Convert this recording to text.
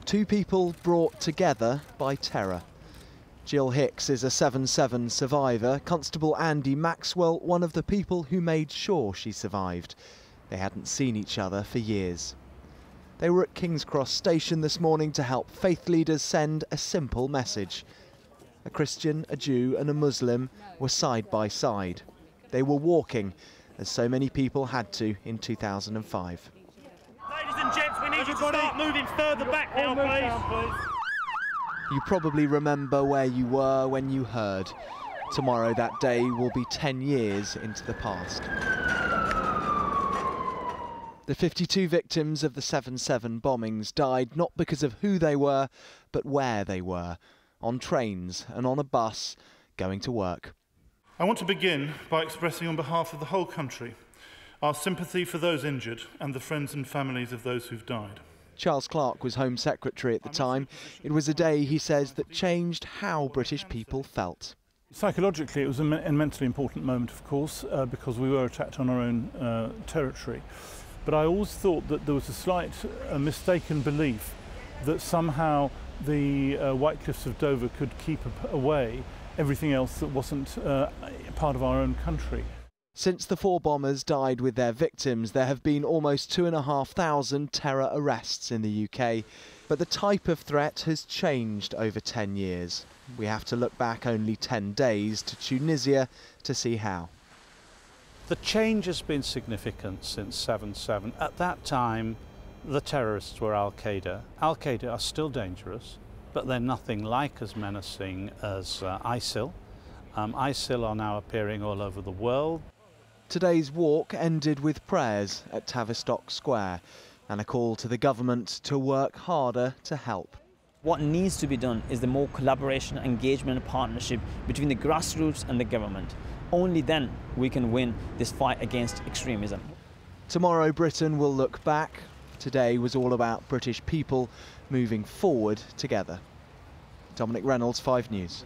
Two people brought together by terror. Jill Hicks is a 7/7 survivor. Constable Andy Maxwell, one of the people who made sure she survived. They hadn't seen each other for years. They were at King's Cross Station this morning to help faith leaders send a simple message. A Christian, a Jew and a Muslim were side by side. They were walking, as so many people had to in 2005. Ladies and gents, we need you to start moving further back now, please. You probably remember where you were when you heard. Tomorrow that day will be 10 years into the past. The 52 victims of the 7/7 bombings died not because of who they were, but where they were. On trains and on a bus, going to work. I want to begin by expressing on behalf of the whole country our sympathy for those injured and the friends and families of those who've died. Charles Clarke was Home Secretary at the time. It was a day, he says, that changed how British people felt. Psychologically, it was an immensely important moment, of course, because we were attacked on our own territory. But I always thought that there was a slight mistaken belief that somehow the White Cliffs of Dover could keep away everything else that wasn't part of our own country. Since the four bombers died with their victims, there have been almost 2,500 terror arrests in the UK. But the type of threat has changed over 10 years. We have to look back only 10 days to Tunisia to see how. The change has been significant since 7/7. At that time, the terrorists were Al-Qaeda. Al-Qaeda are still dangerous, but they're nothing like as menacing as ISIL. ISIL are now appearing all over the world. Today's walk ended with prayers at Tavistock Square and a call to the government to work harder to help. What needs to be done is the more collaboration, engagement and partnership between the grassroots and the government. Only then we can win this fight against extremism. Tomorrow Britain will look back. Today was all about British people moving forward together. Dominic Reynolds, 5 News.